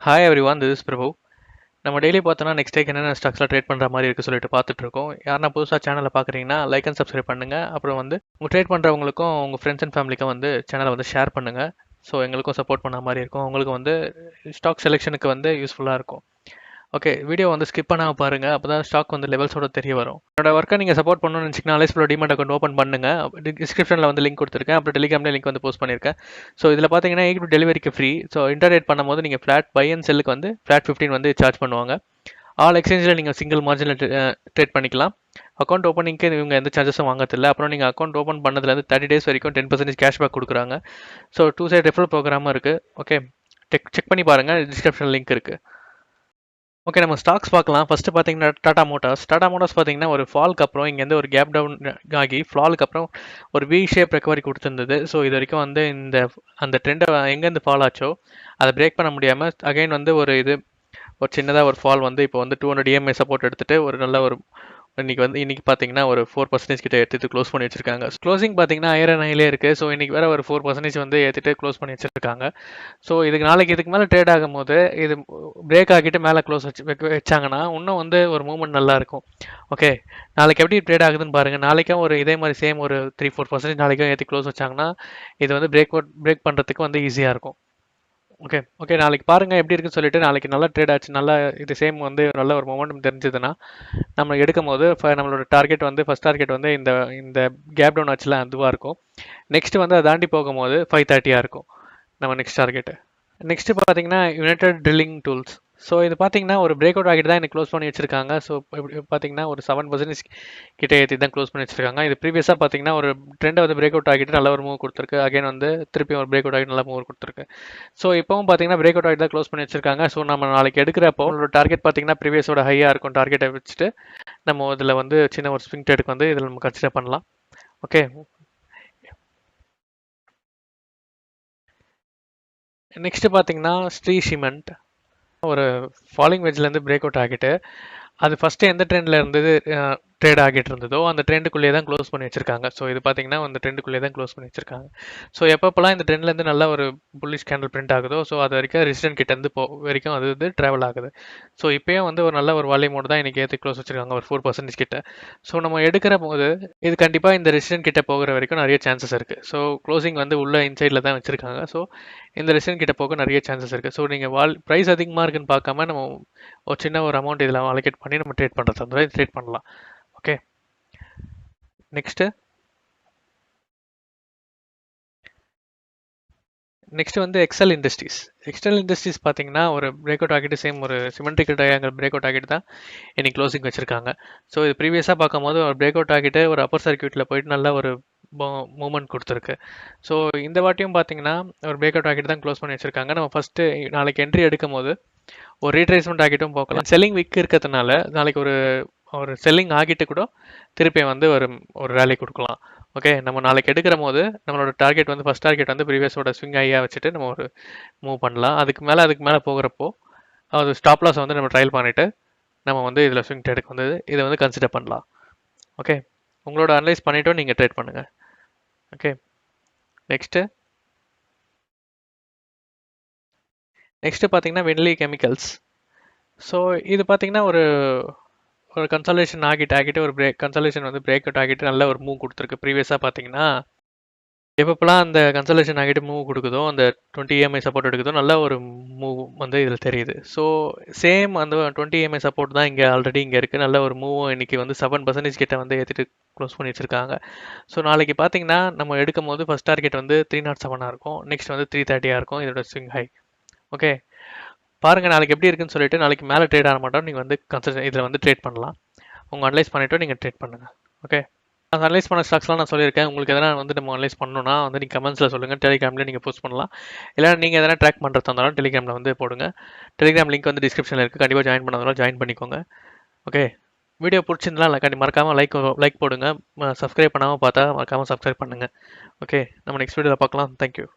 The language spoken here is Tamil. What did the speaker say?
Hi everyone, this is Prabhu. நம்ம டெய்லி பார்த்தோன்னா நெக்ஸ்ட் டேக்கு என்னென்ன ஸ்டாக்ஸ்லாம் ட்ரேட் பண்ணுற மாதிரி இருக்குது சொல்லிட்டு பார்த்துட்டு இருக்கோம். யாரா புதுசாக சேனலை பார்க்குறீங்கன்னா லைக் அண்ட் சப்ஸ்கிரைப் பண்ணுங்கள். அப்புறம் வந்து உங்கள் ட்ரேட் பண்ணுறவங்களுக்கும் உங்கள் ஃப்ரெண்ட்ஸ் அண்ட் ஃபேமிலிக்கும் வந்து சேனலை வந்து ஷேர் பண்ணுங்கள். ஸோ எங்களுக்கும் சப்போர்ட் பண்ண மாதிரி இருக்கும், உங்களுக்கு வந்து ஸ்டாக் செலெக்ஷனுக்கு வந்து யூஸ்ஃபுல்லாக இருக்கும். ஓகே, வீடியோ வந்து ஸ்கிப் பண்ணாமல் பாருங்கள், அப்போ தான் ஸ்டாக் வந்து லெவல்ஸோட தெரிய வரும். என்னோட ஒர்க்கை நீங்கள் சப்போர்ட் பண்ணணும்னு நினச்சிங்கன்னா அலைஸ்ஃபுல்லோ டிமேட் அக்கௌண்ட் ஓப்பன் பண்ணுங்கள். டிஸ்கிரிப்ஷனில் வந்து லிங்க் கொடுத்துருக்கேன், அப்புறம் டெலிகிராமில் லிங்க் வந்து போஸ்ட் பண்ணியிருக்கேன். ஸோ இதில் பார்த்தீங்கன்னா ஈக்விட்டி டெலிவரிக்கு ஃப்ரீ. ஸோ இன்டர்நெட் பண்ணும்போது நீங்கள் ஃப்ளாட் பை அண்ட் செல்லுக்கு வந்து ஃப்ளாட் 15 வந்து சார்ஜ் பண்ணுவாங்க. ஆல் எக்ஸ்சேஞ்சில் நீங்கள் சிங்கிள் மார்ஜினில் ட்ரேட் பண்ணிக்கலாம். அக்கௌண்ட் ஓப்பனிங்க்கு இவங்க எந்த சார்ஜஸும் வாங்கத்தில்லை. அப்புறம் நீங்கள் அக்கௌண்ட் ஓப்பன் பண்ணதுலேருந்து 30 days வரைக்கும் 10% கேஷ்பேக் கொடுக்குறாங்க. ஸோ 2 side ரெஃபரல் ப்ரோக்ராமும் இருக்குது. ஓகே, செக் பண்ணி பாருங்கள், டிஸ்கிரிப்ஷன் லிங்க் இருக்குது. ஓகே, நம்ம ஸ்டாக்ஸ் பார்க்கலாம். ஃபஸ்ட்டு பார்த்தீங்கன்னா டாடா மோட்டார்ஸ் பார்த்தீங்கன்னா ஒரு ஃபாலுக்கு அப்புறம் இங்கேருந்து ஒரு கேப் டவுன் ஆகி ஃபாலுக்கு அப்புறம் ஒரு வி ஷேப் ரெக்கவரி கொடுத்துருந்தது. ஸோ இது வரைக்கும் வந்து அந்த ட்ரெண்டை எங்கேருந்து ஃபால் ஆச்சோ அதை பிரேக் பண்ண முடியாமல் அகைன் வந்து ஒரு சின்னதாக ஒரு ஃபால் வந்து இப்போ வந்து 200 EMI சப்போர்ட் எடுத்துகிட்டு ஒரு நல்ல ஒரு இன்னைக்கு பார்த்தீங்கன்னா ஒரு 4% கிட்ட எடுத்துட்டு க்ளோஸ் பண்ணி வச்சிருக்காங்க. க்ளோசிங் பார்த்தீங்கன்னா 1000 இருக்குது. ஸோ இன்னைக்கு வேற ஒரு 4% வந்து ஏற்றிட்டு க்ளோஸ் பண்ணி வச்சிருக்காங்க. ஸோ இதுக்கு மேலே ட்ரேட் ஆகும்போது இது பிரேக் ஆகிட்டு மேலே க்ளோஸ் வச்சாங்கன்னா இன்னும் வந்து ஒரு மூவ்மெண்ட் நல்லா இருக்கும். ஓகே, நாளைக்கு எப்படி ட்ரேட் ஆகுதுன்னு பாருங்கள். நாளைக்கும் ஒரு இதே மாதிரி சேம் ஒரு 3-4% நாளைக்கும் ஏற்றி க்ளோஸ் வச்சாங்கன்னா இது வந்து பிரேக் பண்ணுறதுக்கு வந்து ஈஸியாக இருக்கும். ஓகே, நாளைக்கு பாருங்கள் எப்படி இருக்குன்னு சொல்லிட்டு. நாளைக்கு நல்லா ட்ரேட் ஆச்சு, நல்லா இது சேம் வந்து நல்ல ஒரு மொமெண்டம் தெரிஞ்சதுன்னா நம்ம எடுக்கும் போது நம்மளோட டார்கெட் வந்து ஃபர்ஸ்ட் டார்கெட் வந்து இந்த கேப் டவுன் ஆச்சுல அதுவாக இருக்கும். நெக்ஸ்ட் வந்து அதை தாண்டி போகும்போது 530 இருக்கும் நம்ம நெக்ஸ்ட் டார்கெட்டு. நெக்ஸ்ட் பார்த்தீங்கன்னா யுனைடெட் ட்ரில்லிங் டூல்ஸ். ஸோ இது பார்த்தீங்கன்னா ஒரு பிரேக் அவுட் ஆகிட்டு தான் எனக்கு க்ளோஸ் பண்ணி வச்சிருக்காங்க. ஸோ பார்த்தீங்கன்னா ஒரு 7% கிட்ட ஏற்றி தான் க்ளோஸ் பண்ணி வச்சிருக்காங்க. இது ப்ரீவியஸாக பார்த்தீங்கன்னா ஒரு ட்ரெண்டை வந்து பிரேக் அவுட் ஆகிட்டு நல்ல ஒரு மூவ் கொடுத்துருக்கு. அகைன் வந்து திருப்பி ஒரு பிரேக் அவுட் ஆகிட்டு நல்ல மூவ் கொடுத்துருக்கு. ஸோ இப்போவும் பார்த்தீங்கன்னா பிரேக் அவுட் ஆகிட்டு தான் க்ளோஸ் பண்ணி வச்சிருக்காங்க. ஸோ நம்ம நாளைக்கு எடுக்கிறப்போ உங்களோட டார்கெட் பார்த்தீங்கன்னா ப்ரீவியஸோட ஹையாக இருக்கும். டார்கெட்டை வச்சுட்டு நம்ம இதில் வந்து சின்ன ஒரு ஸ்விங் ட்ரேடுக்கு வந்து இதில் நம்ம கன்சிடர் பண்ணலாம். ஓகே, நெக்ஸ்ட் பார்த்தீங்கன்னா ஸ்ரீ சிமெண்ட் ஒரு ஃபாலிங் வெஜ்லேருந்து பிரேக் அவுட் ஆகிட்டு அது ஃபஸ்ட்டு எந்த ட்ரெண்டில் இருந்தது ட்ரேட் ஆகிட்டு இருந்ததோ அந்த ட்ரெண்டுக்குள்ளேயே தான் க்ளோஸ் பண்ணி வச்சிருக்காங்க. ஸோ இது பார்த்தீங்கன்னா அந்த ட்ரெண்டுக்குள்ளேயே தான் க்ளோஸ் பண்ணி வச்சிருக்காங்க. ஸோ எப்பப்போலாம் இந்த ட்ரெண்ட்லேருந்து நல்ல ஒரு புல்லிஷ் கேண்டில் பிரிண்ட் ஆகுதோ ஸோ அது வரைக்கும் ரெசிடென்ட் கிட்டேருந்து வரைக்கும் அது வந்து ட்ராவல் ஆகுது. ஸோ இப்போயும் வந்து ஒரு நல்ல ஒரு வால்யூமோடு தான் இன்றைக்கி ஏற்றி க்ளோஸ் வச்சிருக்காங்க ஒரு 4% கிட்ட. ஸோ நம்ம எடுக்கிற போது இது கண்டிப்பாக இந்த ரெசிடென்ட் கிட்ட போகிற வரைக்கும் நிறைய சான்சஸ் இருக்குது. ஸோ க்ளோசிங் வந்து உள்ள இன்சைடில் தான் வச்சிருக்காங்க. ஸோ இந்த ரெசிடென்ட் கிட்ட போக நிறைய சான்சஸ் இருக்குது. ஸோ நீங்கள் ப்ரைஸ் அதிகமாக இருக்குன்னு பார்க்காம நம்ம ஒரு சின்ன ஒரு அமௌண்ட் இதில் அலோகேட் பண்ணி நம்ம ட்ரேட் பண்ணுறது அந்த மாதிரி ட்ரேட் பண்ணலாம். ஓகே, நெக்ஸ்ட் வந்து எக்ஸல் இண்டஸ்ட்ரீஸ் பார்த்தீங்கன்னா ஒரு பிரேக் அவுட் ஆகிட்டு சேம் ஒரு சிமெண்ட்ரிக்கல் ட்ரையாங்கிள் பிரேக் அவுட் ஆகிட்டு தான் இன்னைக்கு க்ளோசிங் வச்சிருக்காங்க. ஸோ இது ப்ரீவியஸாக பார்க்கும்போது ஒரு பிரேக் அவுட் ஆகிட்டு ஒரு அப்பர் சர்க்யூட்டில் போயிட்டு நல்ல ஒரு மூவ்மெண்ட் கொடுத்துருக்கு. ஸோ இந்த வாட்டியும் பார்த்தீங்கன்னா ஒரு பிரேக் அவுட் ஆகிட்டு தான் க்ளோஸ் பண்ணி வச்சிருக்காங்க. நம்ம ஃபஸ்ட்டு நாளைக்கு என்ட்ரி எடுக்கும் போது ஒரு ரீட்ரேஸ்மெண்ட் ஆகிட்டும் போகலாம். செல்லிங் விக் இருக்கிறதுனால நாளைக்கு ஒரு செல்லிங் ஆகிட்டு கூட திருப்பி வந்து ஒரு ரேலி கொடுக்கலாம். ஓகே, நம்ம நாளைக்கு எடுக்கிற போது நம்மளோட டார்கெட் வந்து ஃபஸ்ட் டார்கெட் வந்து ப்ரீவியஸோட ஸ்விங் ஐயாக வச்சுட்டு நம்ம ஒரு மூவ் பண்ணலாம். அதுக்கு மேலே போகிறப்போ அது ஸ்டாப் லாஸ் வந்து நம்ம ட்ரையல் பண்ணிவிட்டு நம்ம வந்து இதில் ஸ்விங் ட்ரேடுக்கு வந்து இதை வந்து கன்சிடர் பண்ணலாம். ஓகே, உங்களோட அனலைஸ் பண்ணிவிட்டும் நீங்கள் ட்ரேட் பண்ணுங்கள். ஓகே, நெக்ஸ்ட்டு பார்த்தீங்கன்னா வென்லி கெமிக்கல்ஸ். ஸோ இது பார்த்தீங்கன்னா ஒரு கன்சல்டேஷன் ஆகிட்டு ஒரு கன்சல்டேஷன் வந்து பிரேக் அவுட் ஆகிட்டு நல்ல ஒரு மூவ் கொடுத்துருக்கு. ப்ரீவியஸாக பார்த்தீங்கன்னா எப்பப்பெல்லாம் அந்த கன்சல்டேஷன் ஆகிட்டு மூவ் கொடுக்குதோ அந்த 20 EMI சப்போர்ட் எடுக்குதோ நல்ல ஒரு மூவ் வந்து இதில் தெரியுது. ஸோ சேம் அந்த 20 EMI சப்போர்ட் தான் இங்கே ஆல்ரெடி இங்கே இருக்குது. நல்ல ஒரு மூவும் இன்னைக்கு வந்து 7% கிட்ட வந்து ஏற்றிட்டு க்ளோஸ் பண்ணி வச்சிருக்காங்க. ஸோ நாளைக்கு பார்த்தீங்கன்னா நம்ம எடுக்கும் போது ஃபஸ்ட் டார்கெட் வந்து 307 இருக்கும். நெக்ஸ்ட் வந்து 330 இருக்கும் இதோட ஸ்விங் ஹை. ஓகே, பாருங்கள் நாளைக்கு எப்படி இருக்குன்னு சொல்லிட்டு. நாளைக்கு மேலே ட்ரேட் ஆக மாட்டோம், நீங்கள் வந்து இதில் வந்து ட்ரேட் பண்ணலாம். உங்கள் அனலைஸ் பண்ணிவிட்டு நீங்கள் ட்ரேட் பண்ணுங்கள். ஓகே, நான் அனலைஸ் பண்ண ஸ்டாக்ஸ்லாம் நான் சொல்லியிருக்கேன். உங்களுக்கு எதனா வந்து நம்ம அனலைஸ் பண்ணணும்னா வந்து நீங்கள் கமெண்ட்ஸில் சொல்லுங்கள். டெலிகிராமில் நீங்கள் போஸ்ட் பண்ணலாம். இல்லை நீங்கள் எதனா ட்ராக் பண்ணுறதா இருந்தாலும் டெலிகிராமில் வந்து போடுங்க. டெலிகிராம் லிங்க் வந்து டிஸ்கிரிப்ஷனில் இருக்குது. கண்டிப்பாக ஜாயின் பண்ணாலும் ஜாயின் பண்ணிக்கோங்க. ஓகே, வீடியோ பிடிச்சிருந்தாலும் மறக்காமல் லைக் போடுங்க. சப்ஸ்கிரைப் பண்ணாமல் பார்த்தா மறக்காமல் சப்ஸ்கிரைப் பண்ணுங்கள். ஓகே, நம்ம நெக்ஸ்ட் வீடியோவில் பார்க்கலாம். தேங்க்யூ.